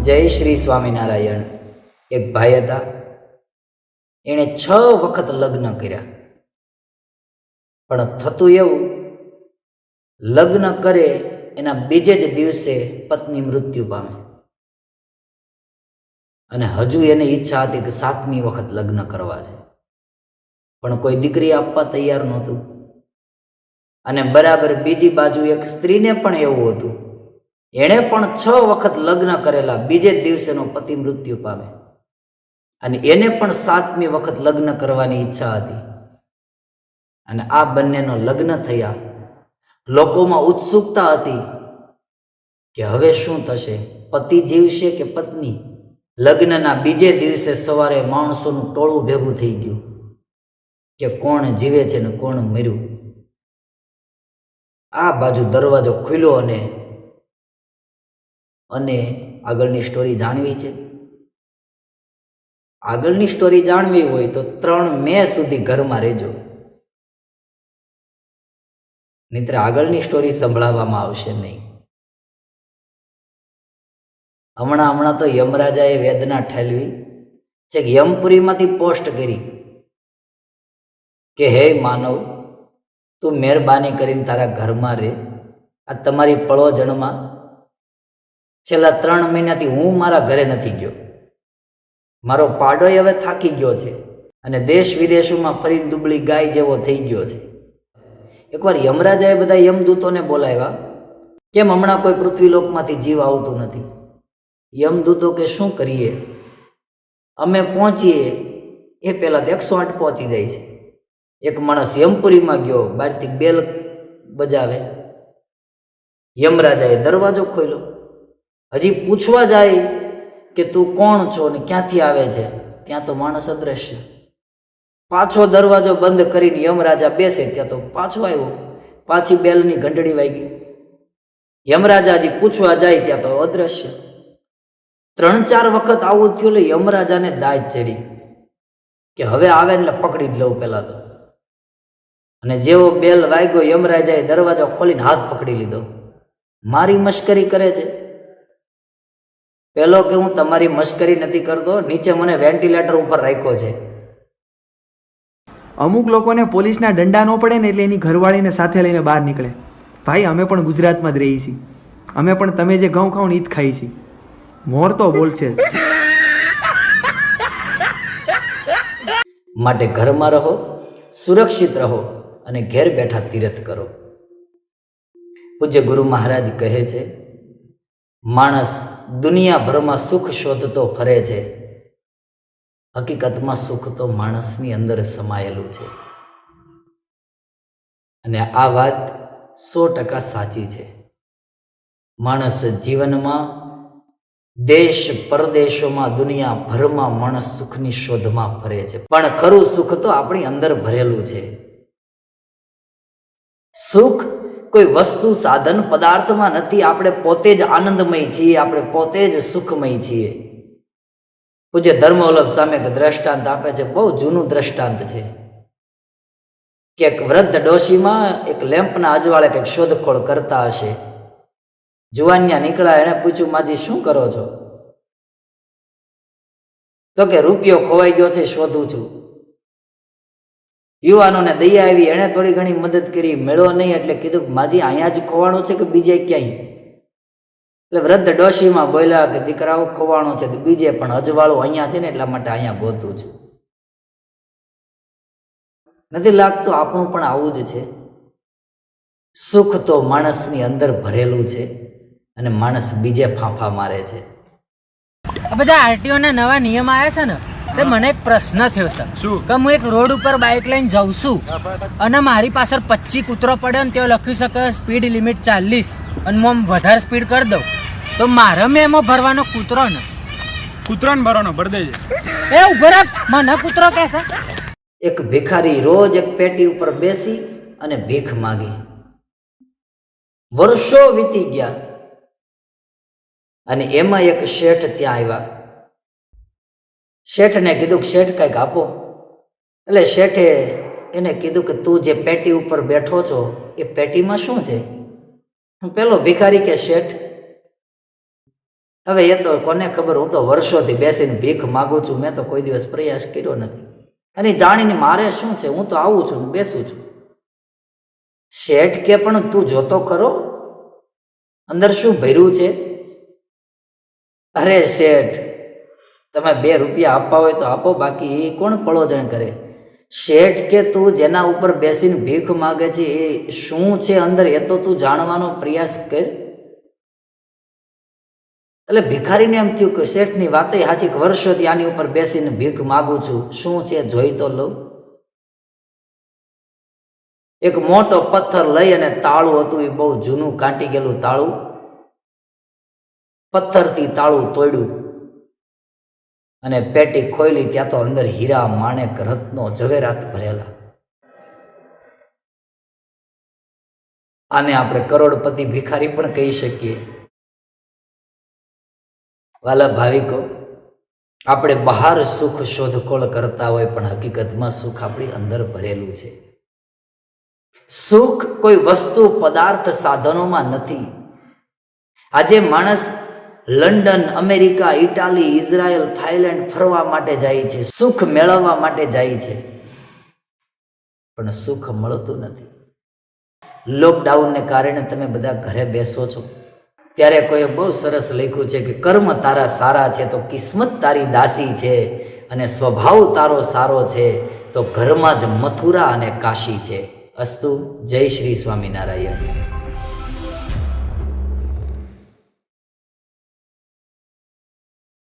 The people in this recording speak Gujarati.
જય શ્રી સ્વામિનારાયણ. એક ભાઈ હતા, એણે 6 વખત લગ્ન કર્યા. પણ થતું એવું, લગ્ન કરે એના બીજે જ દિવસે પત્ની મૃત્યુ પામે અને હજુ એને ઈચ્છા હતી કે 7મી વખત લગ્ન કરવા છે, પણ કોઈ દીકરી આપવા તૈયાર નહોતું. અને બરાબર બીજી બાજુ એક સ્ત્રીને પણ એવું હતું, એણે પણ 6 વખત લગ્ન કરેલા, બીજે જ દિવસેનો પતિ મૃત્યુ પામે અને એને પણ 7મી વખત લગ્ન કરવાની ઈચ્છા હતી. અને આ બંનેનો લગ્ન થયા. લોકોમાં ઉત્સુકતા હતી કે હવે શું થશે, પતિ જીવશે કે પત્ની? લગ્નના બીજે દિવસે સવારે માણસોનું ટોળું ભેગું થઈ ગયું કે કોણ જીવે છે ને કોણ મર્યું. આ બાજુ દરવાજો ખુલ્યો અને આગળની સ્ટોરી જાણવી છે. આગળની સ્ટોરી જાણવી હોય તો 3 મે સુધી ઘરમાં રહેજો, નહીંતર આગળની સ્ટોરી સંભળાવવામાં આવશે નહીં. હમણાં તો યમરાજાએ વેદના ઠેલવી છે કે યમપુરીમાંથી પોસ્ટ કરી કે હે માનવ, તું મહેરબાની કરીને તારા ઘરમાં રહે. આ તમારી પળોજણમાં છેલ્લા 3 મહિનાથી હું મારા ઘરે નથી ગયો. મારો પાડોય હવે થાકી ગયો છે અને દેશ વિદેશોમાં ફરીને દુબળી ગાય જેવો થઈ ગયો છે. એકવાર યમરાજાએ બધા યમદૂતોને બોલાવ્યા, કેમ હમણાં કોઈ પૃથ્વીલોકમાંથી જીવ આવતું નથી? યમદૂતો કે શું કરીએ, અમે પહોંચીએ એ પહેલાં 108 પહોંચી જાય છે. એક માણસ યમપુરીમાં ગયો, બહારથી બેલ બજાવે. યમરાજાએ દરવાજો ખોલ્યો. હજી પૂછવા જાય કે તું કોણ છો ને ક્યાંથી આવે છે, ત્યાં તો માણસ અદ્રશ્ય. પાછો દરવાજો બંધ કરીને યમરાજા બેસે ત્યાં તો પાછો આવ્યો. પાછી બેલની ઘંટડી વાગી. યમરાજા હજી પૂછવા જાય ત્યાં તો અદ્રશ્ય. 3-4 વખત આવું થયું એટલે યમરાજાને દાજ ચડી કે હવે આવે એટલે પકડી જ લઉં પહેલાં તો. અને જેવો બેલ વાગ્યો, યમરાજાએ દરવાજો ખોલીને હાથ પકડી લીધો. મારી મશ્કરી કરે છે? પેલો કે હું તમારી મશ્કરી નથી કરતો, નીચે મને વેન્ટિલેટર ઉપર રાખ્યો છે. અમુક લોકોને પોલીસના દંડા ન પડે ને એટલે એની ઘરવાળીને સાથે લઈને બહાર નીકળે. ભાઈ, અમે પણ ગુજરાતમાં જ રહીએ છીએ. અમે પણ તમે જે ઘઉં ખાઓ ને એ જ ખાઈએ છીએ. મોર તો બોલશે જ. માટે ઘરમાં રહો, સુરક્ષિત રહો અને ઘેર બેઠા તીરથ કરો. પૂજ્ય ગુરુ મહારાજ કહે છે, માણસ દુનિયાભરમાં સુખ શોધતો ફરે છે, હકીકતમાં સુખ તો માણસની અંદર સમાયેલું છે. અને આ વાત 100% સાચી છે. માણસ જીવનમાં દેશ પરદેશોમાં દુનિયાભરમાં માણસ સુખની શોધમાં ફરે છે, પણ ખરું સુખ તો આપણી અંદર ભરેલું છે. સુખ કોઈ વસ્તુ, સાધન, પદાર્થમાં નથી. આપણે પોતે જ આનંદમય છીએ, આપણે પોતે જ સુખમય છીએ. પૂજ્ય ધર્મવલ્લભ સ્વામી એક દ્રષ્ટાંત આપે છે, બહુ જૂનું દ્રષ્ટાંત છે કે એક વૃદ્ધ ડોશીમાં એક લેમ્પના અજવાળે કંઈક શોધખોળ કરતા હશે. જુવાનિયા નીકળ્યા, એણે પૂછ્યું, માજી શું કરો છો? તો કે રૂપિયો ખોવાઈ ગયો છે, શોધું છું. યુવાનોને દયા આવી, એણે થોડી ઘણી મદદ કરી, મેળો નહીં એટલે કીધું, માજી અહીંયા જ ખોવાણો છે કે બીજે ક્યાંય? એટલે વૃદ્ધ ડોશીમાં બોલ્યા કે દીકરાઓ ખોવાણો છે તો બીજે, પણ અજવાળું અહીંયા છે ને એટલા માટે અહીંયા ગોતું છું. નથી લાગતું આપણું પણ આવું જ છે? સુખ તો માણસની અંદર ભરેલું છે અને માણસ બીજે ફાંફા મારે છે. આ બધા આરટીઓ ના નવા નિયમ આવ્યા છે ને, તો મને એક પ્રશ્ન થયો છે. શું? કે હું એક રોડ ઉપર બાઇક લઈને જાઉં છું અને મારી પાછળ 25 કૂતરો પડે ને તેઓ લખી શકે સ્પીડ લિમિટ 40 અને હું વધારે સ્પીડ કરી દઉં, તો મારે મેં એમાં ભરવાનો કૂતરો ને ભરવાનો ભર દેજે. એ ઉભો રાખ, મને કૂતરો કહે છે? એક ભિખારી રોજ એક પેટી ઉપર બેસી અને ભીખ માગી. વર્ષો વીતી ગયા અને એમાં એક શેઠ ત્યાં આવ્યા. શેઠને કીધું કે શેઠ કંઈક આપો. એટલે શેઠે એને કીધું કે તું જે પેટી ઉપર બેઠો છો એ પેટીમાં શું છે? પેલો ભિખારી કે શેઠ, હવે એ તો કોને ખબર, હું તો વર્ષોથી બેસીને ભીખ માગું છું, મેં તો કોઈ દિવસ પ્રયાસ કર્યો નથી. અને જાણીને મારે શું છે, હું તો આવું છું બેસું છું. શેઠ કે પણ તું જોતો ખરો અંદર શું ભર્યું છે? અરે શેઠ, તમે 2 રૂપિયા આપવા હોય તો આપો, બાકી એ કોણ પળોજણ કરે. શેઠ કે તું જેના ઉપર બેસીને ભીખ માગે છે એ શું છે અંદર, એ તો તું જાણવાનો પ્રયાસ કર. એટલે ભિખારીને એમ થયું કે શેઠની વાતે સાચી, વર્ષોથી આની ઉપર બેસીને ભીખ માગું છું, શું છે જોઈ તો લઉં. એક મોટો પથ્થર લઈ અને તાળું હતું, એ બહુ જૂનું કાંટી ગયેલું તાળું, પથ્થરથી તાળું તોડ્યું અને પેટી ખોલી. ત્યાં તો અંદર હીરા માણેક રત્નો ઝવેરાત ભરેલા. આને આપણે કરોડપતિ ભિખારી પણ કહી શકીએ. વાલા ભાવિકો, આપણે બહાર સુખ શોધખોળ કરતા હોય પણ હકીકતમાં સુખ આપણી અંદર ભરેલું છે. સુખ કોઈ વસ્તુ પદાર્થ સાધનોમાં નથી. આજે માણસ London, America, Italy, Israel, Thailand ફરવા માટે જાય છે, સુખ મેળવવા માટે જાય છે, પણ સુખ મળતું નથી. લોકડાઉનને કારણે તમે બધા ઘરે બેસો છો ત્યારે કોઈએ બહુ સરસ લખ્યું છે કે કર્મ તારા સારા છે તો કિસ્મત તારી દાસી છે, અને સ્વભાવ તારો સારો છે તો ઘરમાં જ મથુરા અને કાશી છે. અસ્તુ. જય શ્રી સ્વામિનારાયણ.